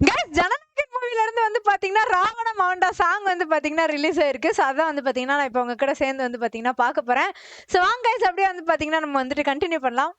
Guys Jananayagan மூவில இருந்து வந்து பாத்தீங்கன்னா ராவண மவுண்டா சாங் வந்து பாத்தீங்கன்னா ரிலீஸ் ஆயிருக்கு. ஸோ அதான் வந்து பாத்தீங்கன்னா நான் இப்போ உங்க கூட சேர்ந்து வந்து பாத்தீங்கன்னா பார்க்க போறேன். ஸோ வாங்க கைஸ் அப்படியே வந்து பாத்தீங்கன்னா நம்ம வந்துட்டு கண்டினியூ பண்ணலாம்.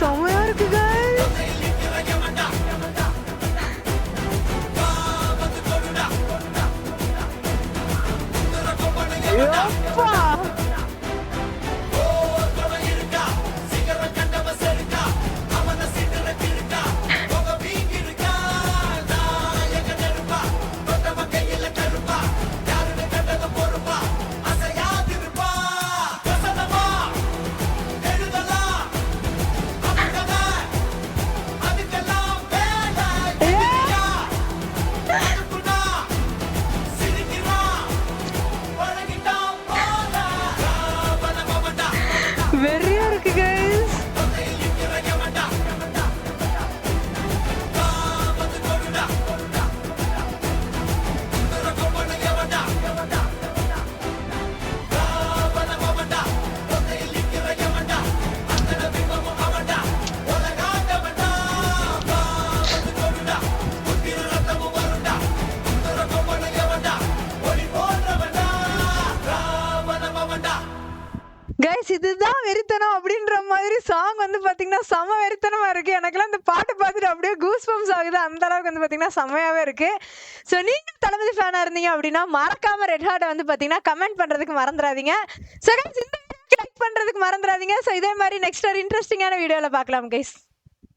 செம்மையா இருக்கு வெறியா இருக்கு கைஸ். கைஸ் இதுதான் வெறித்தனம் அப்படின்ற மாதிரி சாங் வந்து பாத்தீங்கன்னா செம வெறித்தனமா இருக்கு. எனக்குலாம் இந்த பாட்டு பார்த்துட்டு அப்படியே கூஸ் பம்ப்ஸ் ஆகுது. அந்த அளவுக்கு வந்து பாத்தீங்கன்னா செம்மையாவே இருக்கு. ஸோ நீங்க தளபதி ஃபேனா இருந்தீங்க அப்படின்னா மறக்காம ரெட் ஹார்ட்டை வந்து பாத்தீங்கன்னா கமெண்ட் பண்றதுக்கு மறந்துடாதீங்க. ஸோ கைஸ் இந்த வீடியோக்கு லைக் பண்றதுக்கு மறந்துடாதீங்க. ஸோ இதே மாதிரி நெக்ஸ்ட் ஒரு இன்ட்ரெஸ்டிங்கான வீடியோல பார்க்கலாம் கைஸ்.